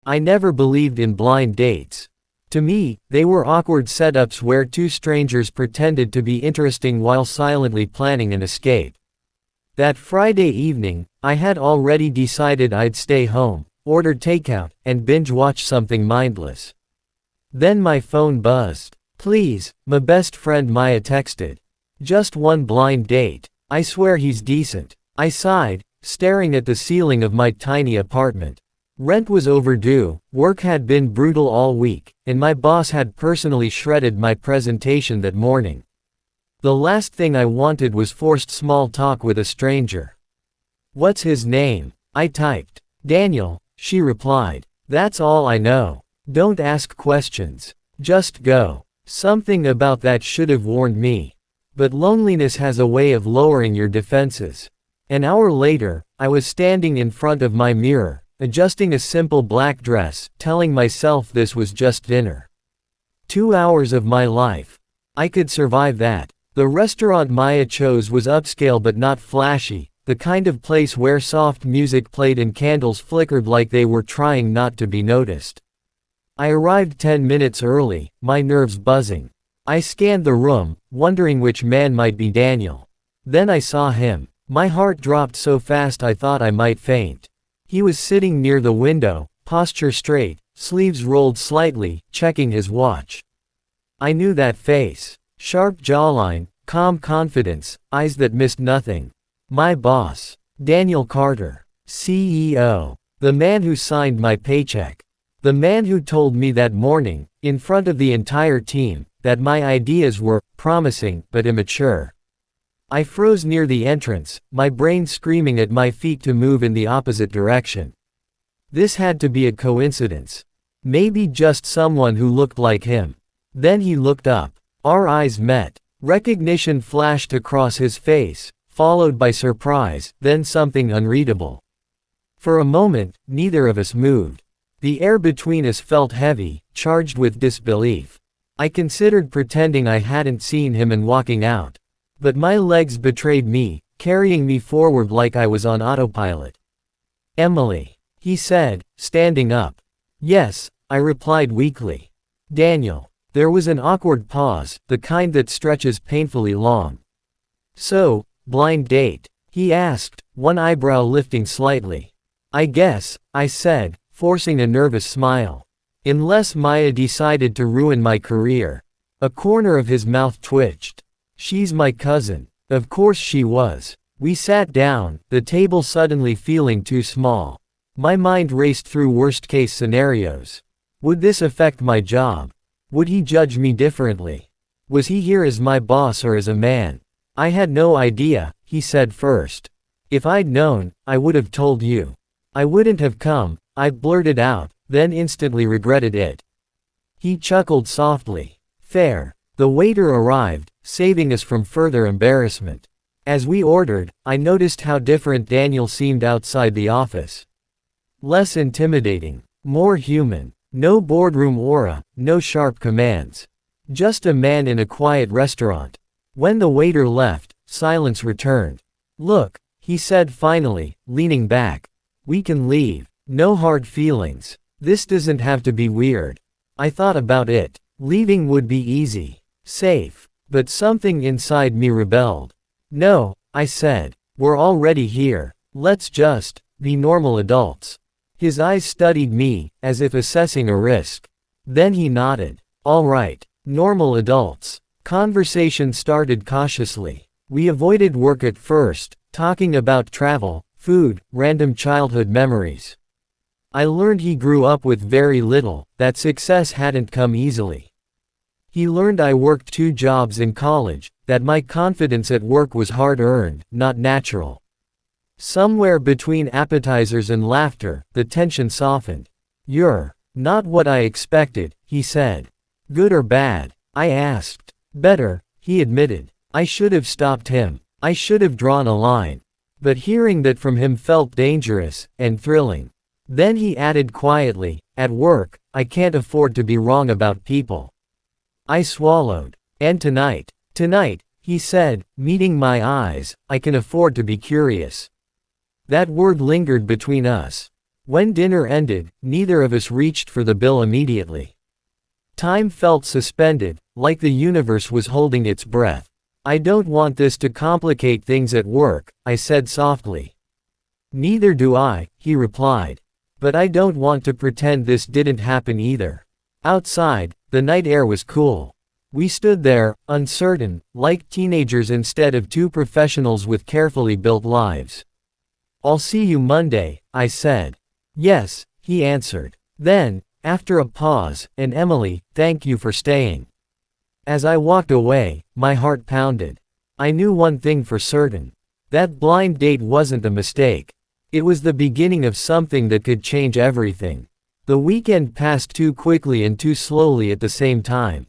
I never believed in blind dates. To me, they were awkward setups where two strangers pretended to be interesting while silently planning an escape. That Friday evening, I had already decided I'd stay home, order takeout, and binge-watch something mindless. Then my phone buzzed. "Please," my best friend Maya texted. "Just one blind date. I swear he's decent." I sighed, staring at the ceiling of my tiny apartment. Rent was overdue, work had been brutal all week, and my boss had personally shredded my presentation that morning. The last thing I wanted was forced small talk with a stranger. "What's his name?" I typed. "Daniel," she replied. "That's all I know. Don't ask questions. Just go." Something about that should have warned me. But loneliness has a way of lowering your defenses. An hour later, I was standing in front of my mirror, adjusting a simple black dress, telling myself this was just dinner. 2 hours of my life. I could survive that. The restaurant Maya chose was upscale but not flashy, the kind of place where soft music played and candles flickered like they were trying not to be noticed. I arrived 10 minutes early, my nerves buzzing. I scanned the room, wondering which man might be Daniel. Then I saw him. My heart dropped so fast I thought I might faint. He was sitting near the window, posture straight, sleeves rolled slightly, checking his watch. I knew that face. Sharp jawline, calm confidence, eyes that missed nothing. My boss. Daniel Carter. CEO. The man who signed my paycheck. The man who told me that morning, in front of the entire team, that my ideas were promising but immature. I froze near the entrance, my brain screaming at my feet to move in the opposite direction. This had to be a coincidence. Maybe just someone who looked like him. Then he looked up. Our eyes met. Recognition flashed across his face, followed by surprise, then something unreadable. For a moment, neither of us moved. The air between us felt heavy, charged with disbelief. I considered pretending I hadn't seen him and walking out. But my legs betrayed me, carrying me forward like I was on autopilot. "Emily," he said, standing up. "Yes," I replied weakly. "Daniel." There was an awkward pause, the kind that stretches painfully long. "So, blind date?" he asked, one eyebrow lifting slightly. "I guess," I said, forcing a nervous smile. "Unless Maya decided to ruin my career." A corner of his mouth twitched. "She's my cousin." Of course she was. We sat down, the table suddenly feeling too small. My mind raced through worst-case scenarios. Would this affect my job? Would he judge me differently? Was he here as my boss or as a man? "I had no idea," he said first. "If I'd known, I would have told you. I wouldn't have come," I blurted out, then instantly regretted it. He chuckled softly. "Fair." The waiter arrived, saving us from further embarrassment. As we ordered, I noticed how different Daniel seemed outside the office. Less intimidating. More human. No boardroom aura, no sharp commands. Just a man in a quiet restaurant. When the waiter left, silence returned. "Look," he said finally, leaning back. "We can leave. No hard feelings. This doesn't have to be weird." I thought about it. Leaving would be easy. Safe. But something inside me rebelled. "No," I said. "We're already here. Let's just be normal adults." His eyes studied me, as if assessing a risk. Then he nodded. "All right. Normal adults." Conversation started cautiously. We avoided work at first, talking about travel, food, random childhood memories. I learned he grew up with very little, that success hadn't come easily. He learned I worked 2 jobs in college, that my confidence at work was hard-earned, not natural. Somewhere between appetizers and laughter, the tension softened. "You're not what I expected," he said. "Good or bad?" I asked. "Better," he admitted. I should have stopped him. I should have drawn a line. But hearing that from him felt dangerous and thrilling. Then he added quietly, "At work, I can't afford to be wrong about people." I swallowed. "And tonight?" "Tonight," he said, meeting my eyes, "I can afford to be curious." That word lingered between us. When dinner ended, neither of us reached for the bill immediately. Time felt suspended, like the universe was holding its breath. I don't want this to complicate things at work, I said softly. Neither do I, he replied. But I don't want to pretend this didn't happen either. Outside, the night air was cool. We stood there, uncertain, like teenagers instead of two professionals with carefully built lives. I'll see you Monday, I said. Yes, he answered. Then, after a pause, and Emily, thank you for staying. As I walked away, my heart pounded. I knew one thing for certain. That blind date wasn't a mistake. It was the beginning of something that could change everything. The weekend passed too quickly and too slowly at the same time.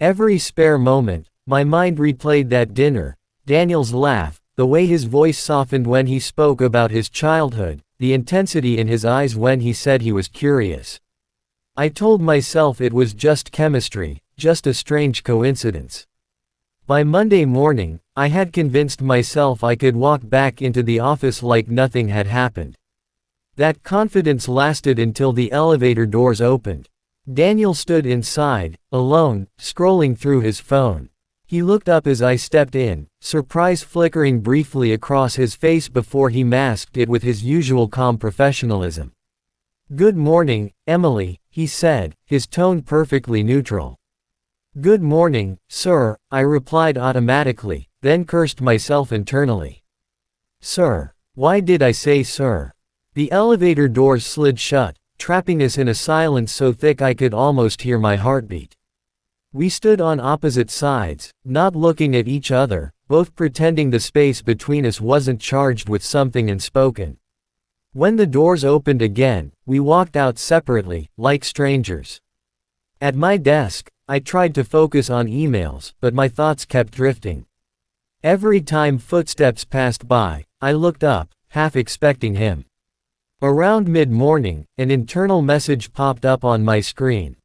Every spare moment, my mind replayed that dinner, Daniel's laugh, the way his voice softened when he spoke about his childhood, the intensity in his eyes when he said he was curious. I told myself it was just chemistry, just a strange coincidence. By Monday morning, I had convinced myself I could walk back into the office like nothing had happened. That confidence lasted until the elevator doors opened. Daniel stood inside, alone, scrolling through his phone. He looked up as I stepped in, surprise flickering briefly across his face before he masked it with his usual calm professionalism. "Good morning, Emily," he said, his tone perfectly neutral. "Good morning, sir," I replied automatically, then cursed myself internally. "Sir. Why did I say sir?" The elevator doors slid shut, trapping us in a silence so thick I could almost hear my heartbeat. We stood on opposite sides, not looking at each other, both pretending the space between us wasn't charged with something unspoken. When the doors opened again, we walked out separately, like strangers. At my desk, I tried to focus on emails, but my thoughts kept drifting. Every time footsteps passed by, I looked up, half expecting him. Around mid-morning, an internal message popped up on my screen.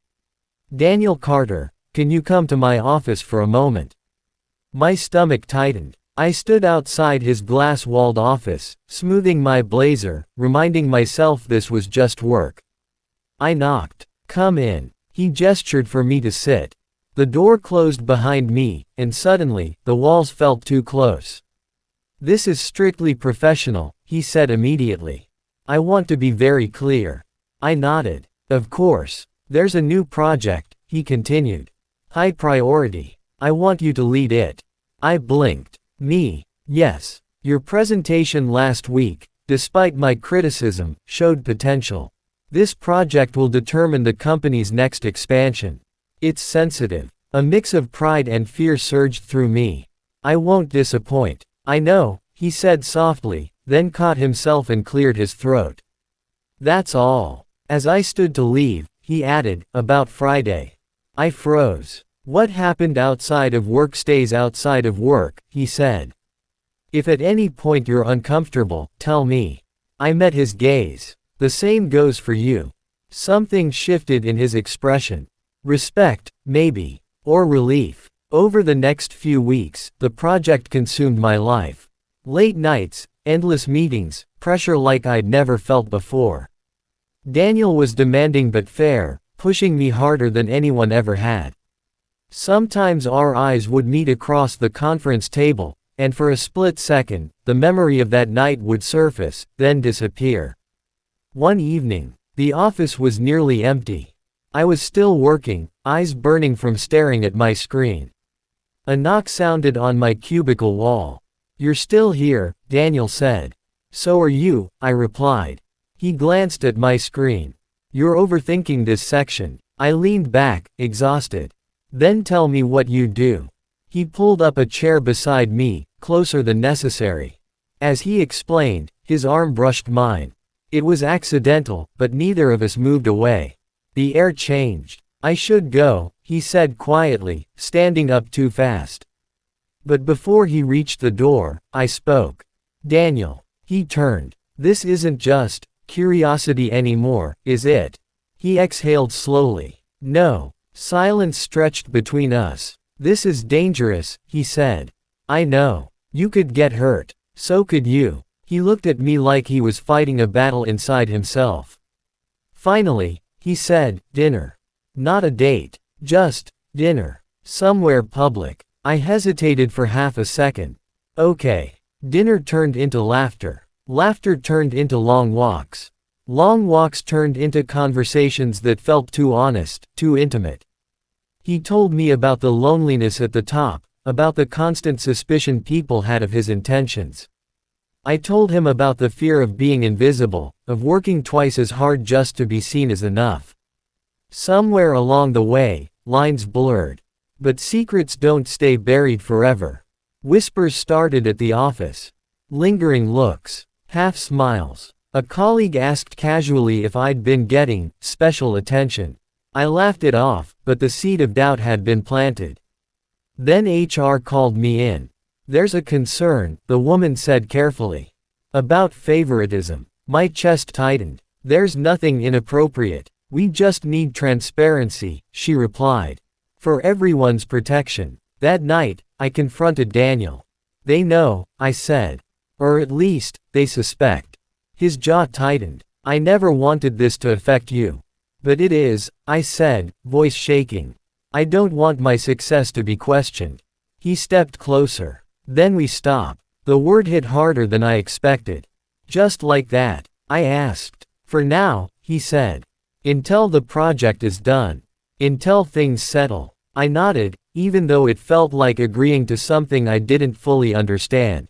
"Daniel Carter, can you come to my office for a moment?" My stomach tightened. I stood outside his glass-walled office, smoothing my blazer, reminding myself this was just work. I knocked. "Come in." He gestured for me to sit. The door closed behind me, and suddenly, the walls felt too close. "This is strictly professional," he said immediately. "I want to be very clear." I nodded. "Of course. There's a new project," he continued. "High priority. I want you to lead it." I blinked. "Me? Yes. Your presentation last week, despite my criticism, showed potential. This project will determine the company's next expansion. It's sensitive." A mix of pride and fear surged through me. "I won't disappoint." "I know," he said softly, then caught himself and cleared his throat. "That's all." As I stood to leave, he added, "About Friday." I froze. "What happened outside of work stays outside of work," he said. "If at any point you're uncomfortable, tell me." I met his gaze. "The same goes for you." Something shifted in his expression. Respect, maybe. Or relief. Over the next few weeks, the project consumed my life. Late nights, endless meetings, pressure like I'd never felt before. Daniel was demanding but fair, pushing me harder than anyone ever had. Sometimes our eyes would meet across the conference table, and for a split second, the memory of that night would surface, then disappear. One evening, the office was nearly empty. I was still working, eyes burning from staring at my screen. A knock sounded on my cubicle wall. "You're still here," Daniel said. "So are you," I replied. He glanced at my screen. "You're overthinking this section." I leaned back, exhausted. "Then tell me what you do." He pulled up a chair beside me, closer than necessary. As he explained, his arm brushed mine. It was accidental, but neither of us moved away. The air changed. "I should go," he said quietly, standing up too fast. But before he reached the door, I spoke. "Daniel." He turned. "This isn't just curiosity anymore, is it?" He exhaled slowly. "No." Silence stretched between us. "This is dangerous," he said. "I know. You could get hurt. So could you." He looked at me like he was fighting a battle inside himself. Finally, he said, "Dinner. Not a date. Just dinner. Somewhere public." I hesitated for half a second. Okay. Dinner turned into laughter. Laughter turned into long walks. Long walks turned into conversations that felt too honest, too intimate. He told me about the loneliness at the top, about the constant suspicion people had of his intentions. I told him about the fear of being invisible, of working twice as hard just to be seen as enough. Somewhere along the way, lines blurred. But secrets don't stay buried forever. Whispers started at the office. Lingering looks. Half smiles. A colleague asked casually if I'd been getting special attention. I laughed it off, but the seed of doubt had been planted. Then HR called me in. "There's a concern," the woman said carefully. "About favoritism." My chest tightened. "There's nothing inappropriate. We just need transparency," she replied. "For everyone's protection." That night, I confronted Daniel. "They know," I said. "Or at least, they suspect." His jaw tightened. "I never wanted this to affect you. But it is," I said, voice shaking. "I don't want my success to be questioned." He stepped closer. Then we stopped. The word hit harder than I expected. "Just like that?" I asked. "For now," he said. "Until the project is done. Until things settle." I nodded, even though it felt like agreeing to something I didn't fully understand.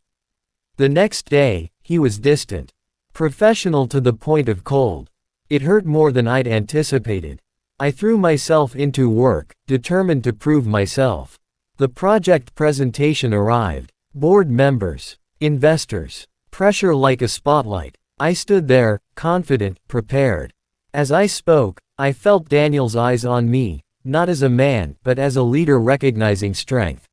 The next day, he was distant. Professional to the point of cold. It hurt more than I'd anticipated. I threw myself into work, determined to prove myself. The project presentation arrived. Board members. Investors. Pressure like a spotlight. I stood there, confident, prepared. As I spoke, I felt Daniel's eyes on me, not as a man, but as a leader recognizing strength.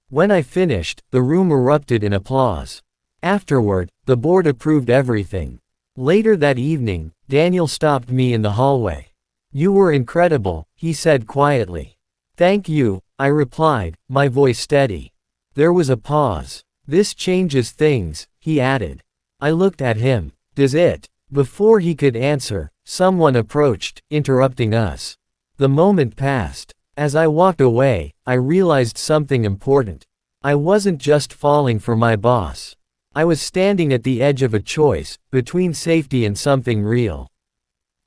When I finished, the room erupted in applause. Afterward, the board approved everything. Later that evening, Daniel stopped me in the hallway. "You were incredible," he said quietly. "Thank you," I replied, my voice steady. There was a pause. "This changes things," he added. I looked at him. "Does it?" Before he could answer, someone approached, interrupting us. The moment passed. As I walked away, I realized something important. I wasn't just falling for my boss. I was standing at the edge of a choice, between safety and something real.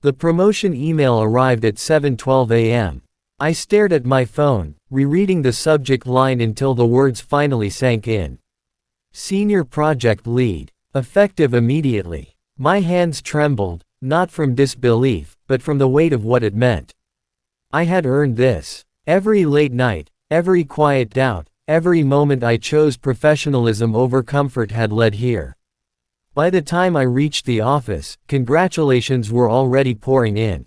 The promotion email arrived at 7:12 a.m. I stared at my phone, rereading the subject line until the words finally sank in. Senior Project Lead. Effective immediately. My hands trembled, not from disbelief, but from the weight of what it meant. I had earned this. Every late night, every quiet doubt, every moment I chose professionalism over comfort had led here. By the time I reached the office, congratulations were already pouring in.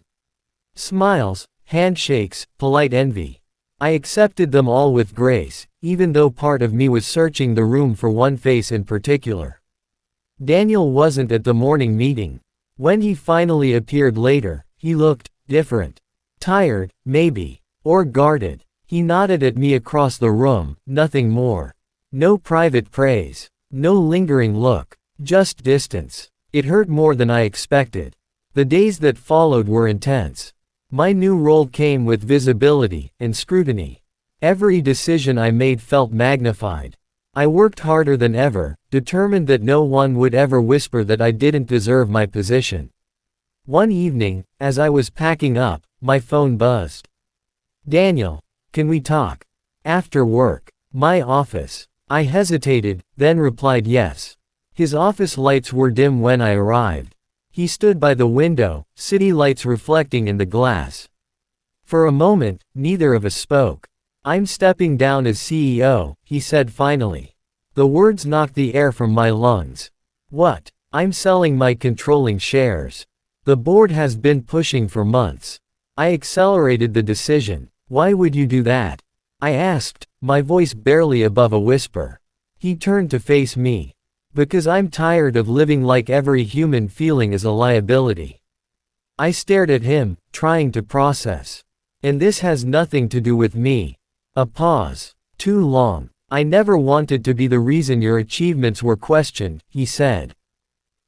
Smiles, handshakes, polite envy. I accepted them all with grace, even though part of me was searching the room for one face in particular. Daniel wasn't at the morning meeting. When he finally appeared later, he looked different. Tired, maybe. Or guarded. He nodded at me across the room, nothing more. No private praise. No lingering look. Just distance. It hurt more than I expected. The days that followed were intense. My new role came with visibility and scrutiny. Every decision I made felt magnified. I worked harder than ever, determined that no one would ever whisper that I didn't deserve my position. One evening, as I was packing up, my phone buzzed. "Daniel, can we talk?" "After work." "My office." I hesitated, then replied yes. His office lights were dim when I arrived. He stood by the window, city lights reflecting in the glass. For a moment, neither of us spoke. "I'm stepping down as CEO," he said finally. The words knocked the air from my lungs. "What?" "I'm selling my controlling shares. The board has been pushing for months." I accelerated the decision. "Why would you do that?" I asked, my voice barely above a whisper. He turned to face me. "Because I'm tired of living like every human feeling is a liability." I stared at him, trying to process. "And this has nothing to do with me." A pause. "Too long. I never wanted to be the reason your achievements were questioned," he said.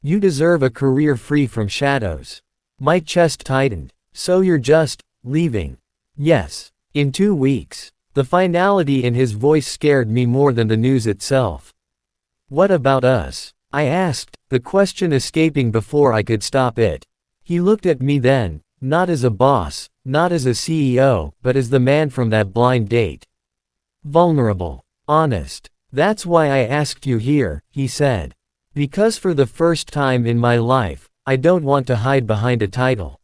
You deserve a career free from shadows. My chest tightened. So you're just leaving? Yes. In 2 weeks. The finality in his voice scared me more than the news itself. What about us? I asked, the question escaping before I could stop it. He looked at me then, not as a boss, not as a CEO, but as the man from that blind date. Vulnerable. Honest. That's why I asked you here, he said. Because for the first time in my life, I don't want to hide behind a title.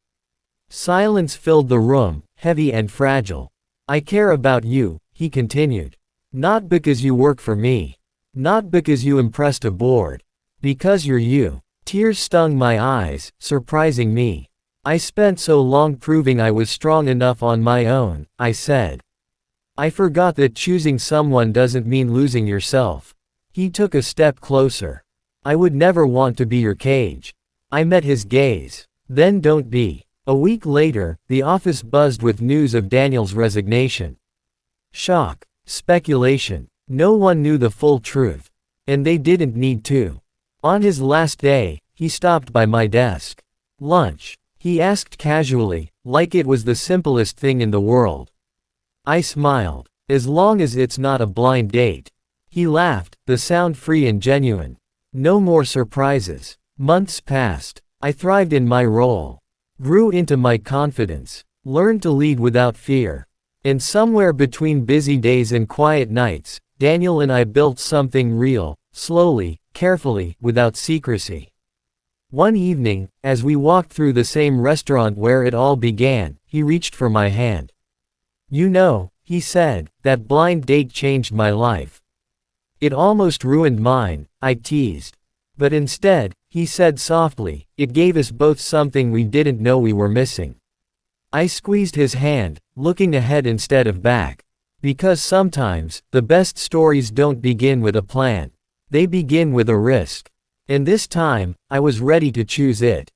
Silence filled the room, heavy and fragile. I care about you, he continued. Not because you work for me. Not because you impressed a board. Because you're you. Tears stung my eyes, surprising me. I spent so long proving I was strong enough on my own, I said. I forgot that choosing someone doesn't mean losing yourself. He took a step closer. I would never want to be your cage. I met his gaze. Then don't be. A week later, the office buzzed with news of Daniel's resignation. Shock. Speculation. No one knew the full truth. And they didn't need to. On his last day, he stopped by my desk. Lunch? He asked casually, like it was the simplest thing in the world. I smiled. As long as it's not a blind date. He laughed, the sound free and genuine. No more surprises. Months passed. I thrived in my role. Grew into my confidence. Learned to lead without fear. And somewhere between busy days and quiet nights, Daniel and I built something real, slowly, carefully, without secrecy. One evening, as we walked through the same restaurant where it all began, he reached for my hand. You know, he said, that blind date changed my life. It almost ruined mine, I teased. But instead, he said softly, it gave us both something we didn't know we were missing. I squeezed his hand, looking ahead instead of back. Because sometimes, the best stories don't begin with a plan. They begin with a risk. And this time, I was ready to choose it.